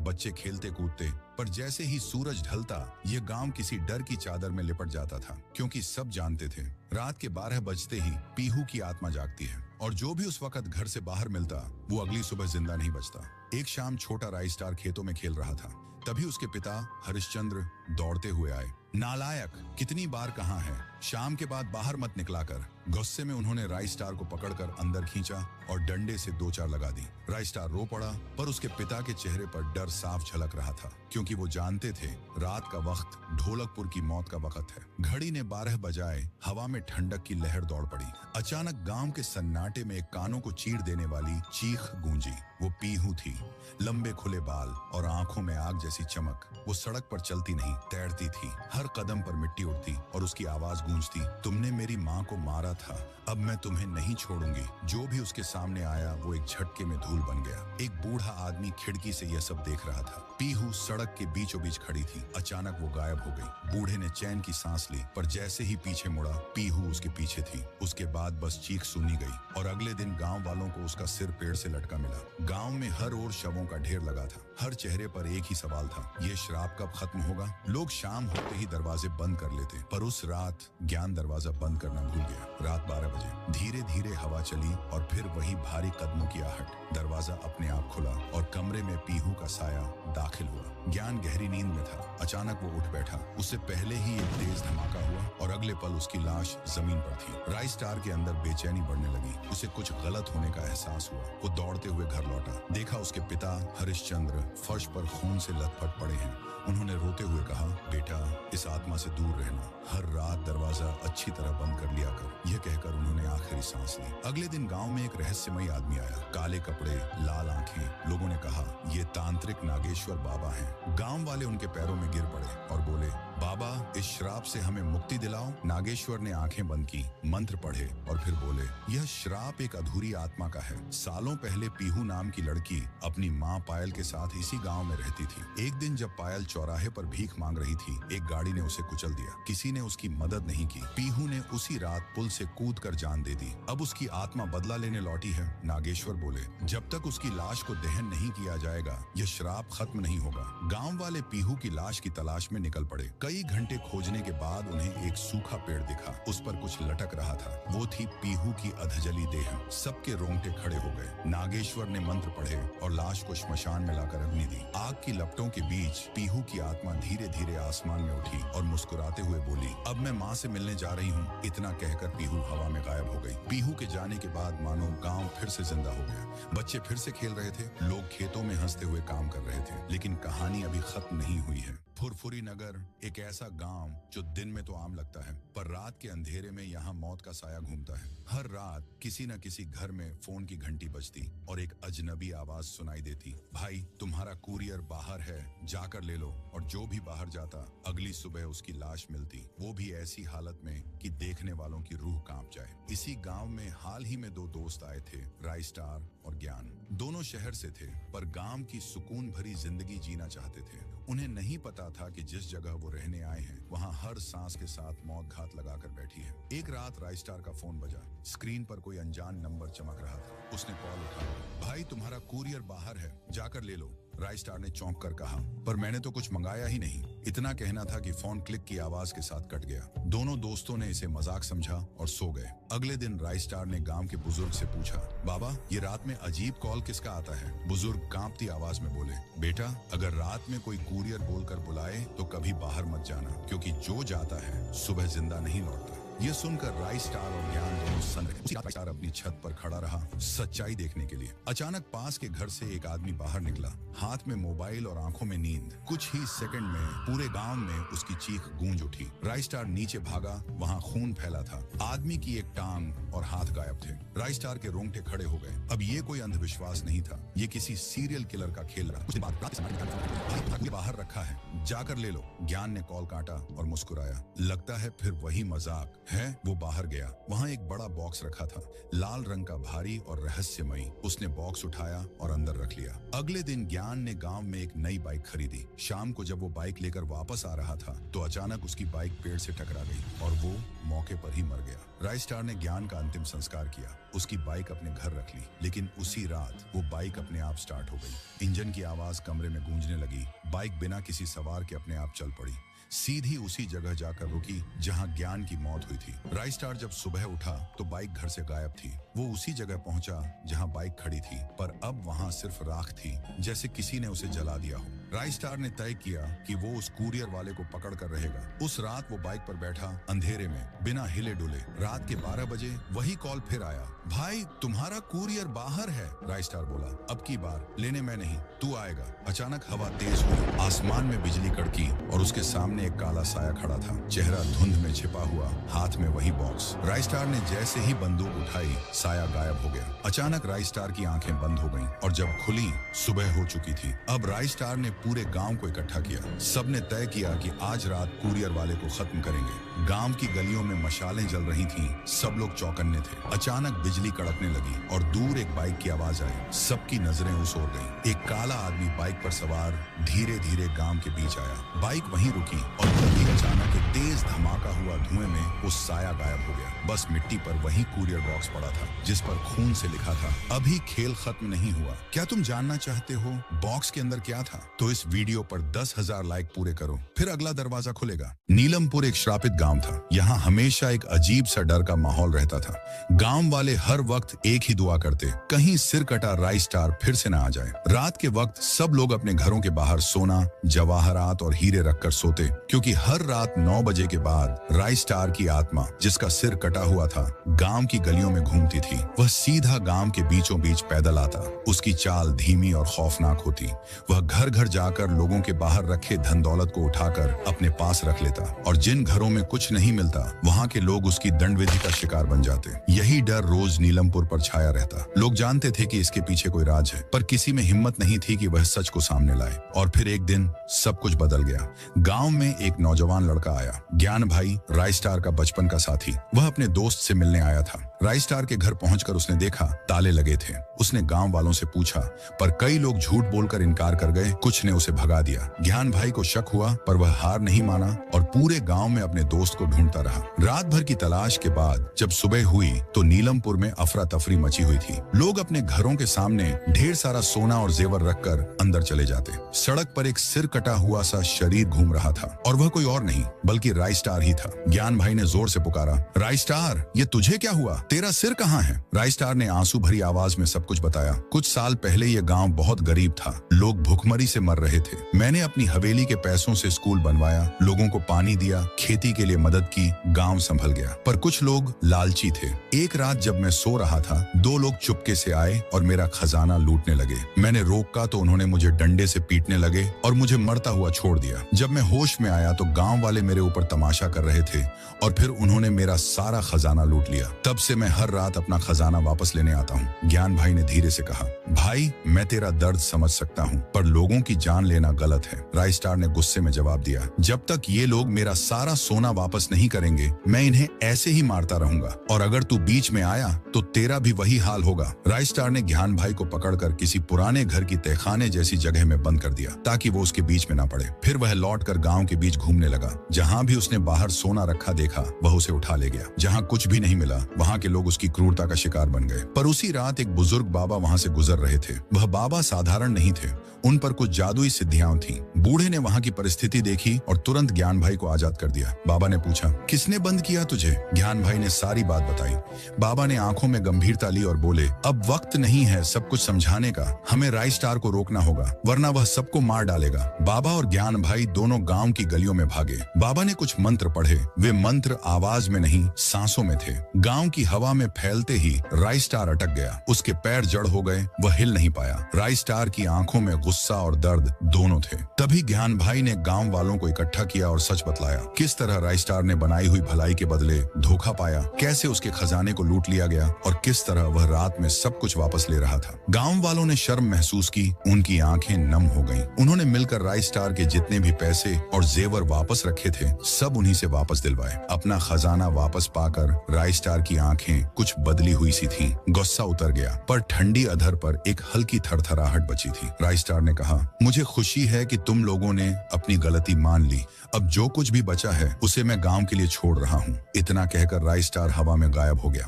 बच्चे खेलते कूदते, पर जैसे ही सूरज ढलता ये गांव किसी डर की चादर में लिपट जाता था, क्योंकि सब जानते थे रात के 12 बजते ही पीहू की आत्मा जागती है और जो भी उस वक्त घर से बाहर मिलता वो अगली सुबह जिंदा नहीं बचता। एक शाम छोटा राइस्टार खेतों में खेल रहा था, तभी उसके पिता हरिश्चंद्र दौड़ते हुए आए। नालायक, कितनी बार कहा है शाम के बाद बाहर मत निकला कर। गुस्से में उन्होंने राइस्टार को पकड़कर अंदर खींचा और डंडे से 2-4 लगा दी। राइस्टार रो पड़ा, पर उसके पिता के चेहरे पर डर साफ झलक रहा था, क्योंकि वो जानते थे रात का वक्त ढोलकपुर की मौत का वक्त है। घड़ी ने 12 बजाए, हवा में ठंडक की लहर दौड़ पड़ी। अचानक गांव के सन्नाटे में एक कानों को चीर देने वाली चीख गूंजी। वो पीहू थी, लंबे खुले बाल और आंखों में आग जैसी चमक। वो सड़क पर चलती नहीं, तैरती थी। हर कदम पर मिट्टी उड़ती और उसकी आवाज गूंजती, तुमने मेरी माँ को मारा था, अब मैं तुम्हें नहीं छोड़ूंगी। जो भी उसके सामने आया वो एक झटके में धूल बन गया। एक बूढ़ा आदमी खिड़की से यह सब देख रहा था। पीहू सड़क के बीचों बीच खड़ी थी। अचानक वो गायब हो गई। बूढ़े ने चैन की सांस ली, पर जैसे ही पीछे मुड़ा पीहू उसके पीछे थी। उसके बाद बस चीख सुनी गई और अगले दिन गांव वालों को उसका सिर पेड़ से लटका मिला। गांव में हर ओर शवों का ढेर लगा था। हर चेहरे पर एक ही सवाल था, ये श्राप कब खत्म होगा। लोग शाम होते ही दरवाजे बंद कर लेते, पर उस रात ज्ञान दरवाजा बंद करना भूल गया। रात 12 बजे धीरे धीरे हवा चली और फिर वही भारी कदमों की आहट। दरवाजा अपने आप खुला और कमरे में पीहू का साया दाखिल हुआ। ज्ञान गहरी नींद में था। अचानक वो उठ बैठा। उससे पहले ही एक तेज धमाका हुआ और अगले पल उसकी लाश जमीन पर थी। राइस्टार के अंदर बेचैनी बढ़ने लगी। उसे कुछ गलत होने का एहसास हुआ। वो दौड़ते हुए घर लौटा। देखा उसके पिता हरिश्चंद्र फर्श पर खून से लथपथ पड़े हैं। उन्होंने रोते हुए कहा, बेटा इस आत्मा से दूर रहना, हर रात दरवाजा अच्छी तरह बंद कर लिया कर। यह कहकर उन्होंने आखिरी सांस ली। अगले दिन गांव में एक रहस्यमयी आदमी आया, काले कपड़े, लाल आंखें। लोगों ने कहा, ये तांत्रिक नागेश्वर बाबा हैं। गांव वाले उनके पैरों में गिर पड़े और बोले, बाबा इस श्राप से हमें मुक्ति दिलाओ। नागेश्वर ने आंखें बंद की, मंत्र पढ़े और फिर बोले, यह श्राप एक अधूरी आत्मा का है। सालों पहले पीहू नाम की लड़की अपनी माँ पायल के साथ इसी गांव में रहती थी। एक दिन जब पायल चौराहे पर भीख मांग रही थी, एक गाड़ी ने उसे कुचल दिया। किसी ने उसकी मदद नहीं की। पीहू ने उसी रात पुल से कूदकर जान दे दी। अब उसकी आत्मा बदला लेने लौटी है। नागेश्वर बोले, जब तक उसकी लाश को दहन नहीं किया जाएगा यह श्राप खत्म नहीं होगा। गाँव वाले पीहू की लाश की तलाश में निकल पड़े। कई घंटे खोजने के बाद उन्हें एक सूखा पेड़ दिखा। उस पर कुछ लटक रहा था। वो थी पीहू की अधजली देह। सबके रोंगटे खड़े हो गए। नागेश्वर ने मंत्र पढ़े और लाश को श्मशान में लाकर अग्नि दी। आग की लपटों के बीच पीहू की आत्मा धीरे धीरे आसमान में उठी और मुस्कुराते हुए बोली, अब मैं माँ से मिलने जा रही हूँ। इतना कहकर पीहू हवा में गायब हो गई। पीहू के जाने के बाद मानो गाँव फिर से जिंदा हो गया। बच्चे फिर से खेल रहे थे, लोग खेतों में हंसते हुए काम कर रहे थे। लेकिन कहानी अभी खत्म नहीं हुई है। फुरफुरी नगर एक ऐसा गांव जो दिन में तो आम लगता है, पर रात के अंधेरे में यहाँ मौत का साया घूमता है। हर रात किसी न किसी घर में फोन की घंटी बजती और एक अजनबी आवाज सुनाई देती, भाई तुम्हारा कुरियर बाहर है, जाकर ले लो। और जो भी बाहर जाता अगली सुबह उसकी लाश मिलती, वो भी ऐसी हालत में कि देखने वालों की रूह कांप जाए। इसी गांव में हाल ही में 2 दोस्त आए थे, राइस्टार और ज्ञान। दोनों शहर से थे, पर गांव की सुकून भरी जिंदगी जीना चाहते थे। उन्हें नहीं पता था कि जिस जगह वो रहने आए हैं वहाँ हर सांस के साथ मौत घात लगाकर बैठी है। एक रात राइस्टार का फोन बजा। स्क्रीन पर कोई अनजान नंबर चमक रहा था। उसने कॉल उठाया, भाई तुम्हारा कुरियर बाहर है, जाकर ले लो। राइस्टार ने चौंक कर कहा, पर मैंने तो कुछ मंगाया ही नहीं। इतना कहना था कि फोन क्लिक की आवाज के साथ कट गया। दोनों दोस्तों ने इसे मजाक समझा और सो गए। अगले दिन राइस्टार ने गांव के बुजुर्ग से पूछा, बाबा ये रात में अजीब कॉल किसका आता है। बुजुर्ग कांपती आवाज में बोले, बेटा अगर रात में कोई कुरियर बोलकर बुलाए तो कभी बाहर मत जाना, क्योंकि जो जाता है सुबह जिंदा नहीं लौटता। यह सुनकर राइस्टार और ज्ञान दोनों राइस्टार अपनी छत पर खड़ा रहा सच्चाई देखने के लिए। अचानक पास के घर से एक आदमी बाहर निकला, हाथ में मोबाइल और आंखों में नींद। कुछ ही सेकंड में पूरे गांव में उसकी चीख गूंज उठी। राइस्टार नीचे भागा, वहां खून फैला था। आदमी की एक टांग और हाथ गायब थे। राइस्टार के रोंगटे खड़े हो गए। अब ये कोई अंधविश्वास नहीं था, ये किसी सीरियल किलर का खेल रहा। उसके बाद बाहर रखा है, जाकर ले लो। ज्ञान ने कॉल काटा और मुस्कुराया, लगता है फिर वही मजाक है। वो बाहर गया, वहाँ एक बड़ा बॉक्स रखा था, लाल रंग का, भारी और रहस्यमयी। उसने बॉक्स उठाया और अंदर रख लिया। अगले दिन ज्ञान ने गांव में एक नई बाइक खरीदी। शाम को जब वो बाइक लेकर वापस आ रहा था तो अचानक उसकी बाइक पेड़ से टकरा गई और वो मौके पर ही मर गया। राइस्टार ने ज्ञान का अंतिम संस्कार किया, उसकी बाइक अपने घर रख ली। लेकिन उसी रात वो बाइक अपने आप स्टार्ट हो गई। इंजन की आवाज कमरे में गूंजने लगी। बाइक बिना किसी सवार के अपने आप चल पड़ी, सीधी उसी जगह जाकर रुकी जहां ज्ञान की मौत हुई थी। राइस्टार जब सुबह उठा तो बाइक घर से गायब थी। वो उसी जगह पहुंचा जहां बाइक खड़ी थी, पर अब वहां सिर्फ राख थी, जैसे किसी ने उसे जला दिया हो। राइस्टार ने तय किया कि वो उस कुरियर वाले को पकड़ कर रहेगा। उस रात वो बाइक पर बैठा, अंधेरे में, बिना हिले डुले। रात के 12 बजे वही कॉल फिर आया। भाई, तुम्हारा कुरियर बाहर है। राइस्टार बोला, अब की बार लेने मैं नहीं, तू आएगा। अचानक हवा तेज हुई, आसमान में बिजली कड़की और उसके सामने एक काला साया खड़ा था, चेहरा धुंध में छिपा हुआ, हाथ में वही बॉक्स। राइस्टार ने जैसे ही बंदूक उठाई, साया गायब हो गया। अचानक राइस्टार की आंखें बंद हो गईं और जब खुली, सुबह हो चुकी थी। अब राइस्टार ने पूरे गांव को इकट्ठा किया। सबने तय किया कि आज रात कुरियर वाले को खत्म करेंगे। गांव की गलियों में मशालें जल रही थीं, सब लोग चौकन्ने थे। अचानक बिजली कड़कने लगी और दूर एक बाइक की आवाज आई। सबकी नजरें उस ओर गईं। एक काला आदमी बाइक पर सवार धीरे धीरे गांव के बीच आया। बाइक वहीं रुकी और तभी अचानक एक तेज धमाका हुआ। धुएं में उस साया गायब हो गया। बस मिट्टी पर वही कुरियर बॉक्स पड़ा था, जिस पर खून से लिखा था, अभी खेल खत्म नहीं हुआ। क्या तुम जानना चाहते हो बॉक्स के अंदर क्या था? तो इस वीडियो पर 10,000 लाइक पूरे करो, फिर अगला दरवाजा खुलेगा। नीलमपुर एक श्रापित गांव था। यहाँ हमेशा एक अजीब सा डर का माहौल रहता था। गांव वाले हर वक्त एक ही दुआ करते, कहीं सिर कटा राइस्टार फिर से ना आ जाए। रात के वक्त सब लोग अपने घरों के बाहर सोना, जवाहरात और हीरे रखकर सोते, क्योंकि हर रात 9 बजे के बाद राइस्टार की आत्मा, जिसका सिर कटा हुआ था, गांव की गलियों में घूमती थी। वह सीधा गांव के बीचों बीच पैदल आता। उसकी चाल धीमी और खौफनाक होती। वह घर घर जाकर लोगों के बाहर रखे धन दौलत को उठाकर अपने पास रख लेता और जिन घरों में कुछ नहीं मिलता, वहां के लोग उसकी दंडविधि का शिकार बन जाते। यही डर रोज नीलमपुर पर छाया रहता। लोग जानते थे कि इसके पीछे कोई राज है, पर किसी में हिम्मत नहीं थी कि वह सच को सामने लाए। और फिर एक दिन सब कुछ बदल गया। गांव में एक नौजवान लड़का आया, ज्ञान भाई, राइस्टार का बचपन का साथी। वह अपने दोस्त से मिलने आया था। राइस्टार के घर पहुंचकर उसने देखा ताले लगे थे। उसने गांव वालों से पूछा, पर कई लोग झूठ बोलकर इनकार कर गए। कुछ ने उसे भगा दिया। ज्ञान भाई को शक हुआ, पर वह हार नहीं माना और पूरे गांव में अपने दोस्त को ढूंढता रहा। रात भर की तलाश के बाद जब सुबह हुई तो नीलमपुर में अफरा तफरी मची हुई थी। लोग अपने घरों के सामने ढेर सारा सोना और जेवर रखकर अंदर चले जाते। सड़क पर एक सिर कटा हुआ सा शरीर घूम रहा था और वह कोई और नहीं बल्कि राइस्टार ही था। ज्ञान भाई ने जोर से पुकारा, राइस्टार, ये तुझे क्या हुआ? तेरा सिर कहाँ है? राइस्टार ने आंसू भरी आवाज में सब कुछ बताया। कुछ साल पहले ये गांव बहुत गरीब था। लोग भूखमरी से मर रहे थे। मैंने अपनी हवेली के पैसों से स्कूल बनवाया, लोगों को पानी दिया, खेती के लिए मदद की, गांव संभल गया। पर कुछ लोग लालची थे। एक रात जब मैं सो रहा था, 2 लोग चुपके से आए और मेरा खजाना लूटने लगे। मैंने रोका तो उन्होंने मुझे डंडे से पीटने लगे और मुझे मरता हुआ छोड़ दिया। जब मैं होश में आया तो गांव वाले मेरे ऊपर तमाशा कर रहे थे और फिर उन्होंने मेरा सारा खजाना लूट लिया। तब से मैं हर रात अपना खजाना वापस लेने आता हूँ। ज्ञान भाई ने धीरे से कहा, भाई, मैं तेरा दर्द समझ सकता हूँ, पर लोगों की जान लेना गलत है। राइस्टार ने गुस्से में जवाब दिया, जब तक ये लोग मेरा सारा सोना वापस नहीं करेंगे, मैं इन्हें ऐसे ही मारता रहूंगा और अगर तू बीच में आया तो तेरा भी वही हाल होगा। राइस्टार ने ज्ञान भाई को पकड़कर किसी पुराने घर की तहखाने जैसी जगह में बंद कर दिया ताकि वो उसके बीच में ना पड़े। फिर वह लौटकर गांव के बीच घूमने लगा। जहां भी उसने बाहर सोना रखा देखा, वह उसे उठा ले गया। जहां कुछ भी नहीं मिला, वहां के लोग उसकी क्रूरता का शिकार बन गए। पर उसी रात एक बुजुर्ग बाबा वहां से गुजर रहे थे। वह बाबा साधारण नहीं थे, उन पर कुछ जादुई सिद्धियां थीं। बूढ़े ने वहां की परिस्थिति देखी और तुरंत ज्ञान भाई को आजाद कर दिया। बाबा ने पूछा, किसने बंद किया तुझे? ज्ञान भाई ने सारी बात बताई। बाबा ने आंखों में गंभीरता ली और बोले, अब वक्त नहीं है सब कुछ समझाने का, हमें राइस्टार को रोकना होगा, वरना वह सबको मार डालेगा। बाबा और ज्ञान भाई दोनों गांव की गलियों में भागे। बाबा ने कुछ मंत्र पढ़े। वे मंत्र आवाज में नहीं, सांसों में थे। गांव की हवा में फैलते ही राइस्टार अटक गया। उसके पैर जड़ हो गए, वह हिल नहीं पाया। राइस्टार की आंखों में गुस्सा और दर्द दोनों थे। तभी ज्ञान भाई ने गांव वालों को इकट्ठा किया और सच बतलाया, किस तरह राइस्टार ने बनाई हुई भलाई के बदले धोखा पाया, कैसे उसके खजाने को लूट लिया गया और किस तरह वह रात में सब कुछ वापस ले रहा था। गांव वालों ने शर्म महसूस की, उनकी आंखें नम हो गईं। उन्होंने मिलकर राइस्टार के जितने भी पैसे और जेवर वापस रखे थे सब उन्हीं से वापस दिलवाए। अपना खजाना वापस पाकर राइस्टार की आंखें कुछ बदली हुई सी थीं। गुस्सा उतर गया पर ठंडी अधर पर एक हल्की थरथराहट बची थी। राइस्टार ने कहा, मुझे खुशी है कि तुम लोगों ने अपनी गलती मान ली। अब जो कुछ भी बचा है उसे मैं गांव के लिए छोड़ रहा हूँ। इतना कहकर राइस्टार हवा में गायब हो गया।